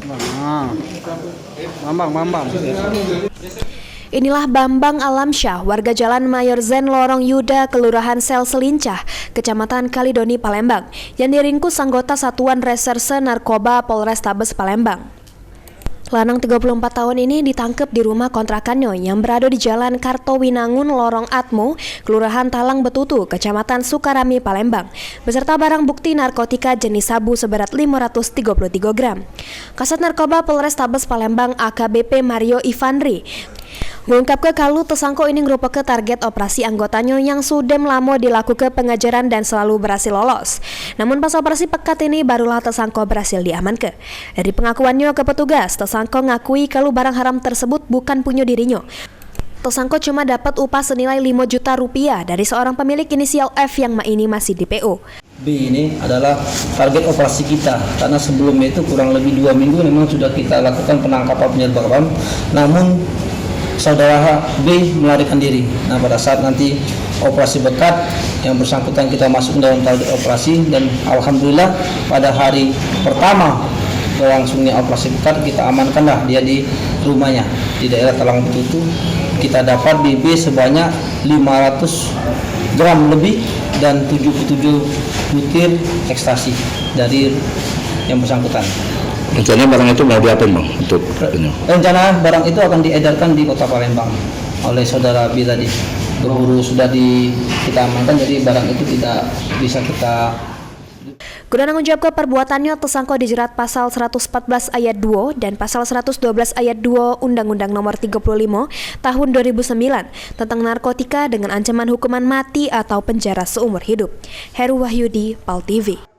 Nah, Bambang. Inilah Bambang Alamsyah, warga Jalan Mayor Zen Lorong Yuda, Kelurahan Sel Selincah, Kecamatan Kalidoni, Palembang, yang diringkus anggota Satuan Reserse Narkoba Polrestabes Palembang. Lanang 34 tahun ini ditangkap di rumah kontrakannya yang berada di Jalan Kartowinangun, Lorong Atmo, Kelurahan Talang Betutu, Kecamatan Sukarami, Palembang, beserta barang bukti narkotika jenis sabu seberat 533 gram. Kasat Narkoba Polrestabes Palembang AKBP Mario Ivandri mengungkapkan kalau tersangka ini merupakan target operasi anggotanya yang sudah lama dilakukan pengajaran dan selalu berhasil lolos. Namun pas operasi pekat ini barulah tersangka berhasil diamankan. Dari pengakuannya ke petugas, tersangka ngakui kalau barang haram tersebut bukan punya dirinya. Tersangka cuma dapat upah senilai 5 juta rupiah dari seorang pemilik inisial F yang ini masih di PO. B ini adalah target operasi kita karena sebelumnya itu kurang lebih 2 minggu memang sudah kita lakukan penangkapan penyerbakan, namun saudara B melarikan diri. Nah, pada saat nanti operasi bekat yang bersangkutan kita masuk dalam target operasi, dan alhamdulillah pada hari pertama berlangsungnya operasi bekat kita amankanlah dia di rumahnya di daerah Talang Betutu. Kita dapat BB sebanyak 500 gram lebih dan 77 butir ekstasi dari yang bersangkutan. Rencananya barang itu mau diapain bang? Untuk ini? Rencana barang itu akan diedarkan di Kota Palembang oleh saudara B tadi. Berburu sudah kita amankan, jadi barang itu tidak bisa kita. Guna menanggung jawab perbuatannya, tersangka dijerat pasal 114 ayat 2 dan pasal 112 ayat 2 Undang-Undang Nomor 35 Tahun 2009 tentang narkotika dengan ancaman hukuman mati atau penjara seumur hidup. Heru Wahyudi, PAL TV.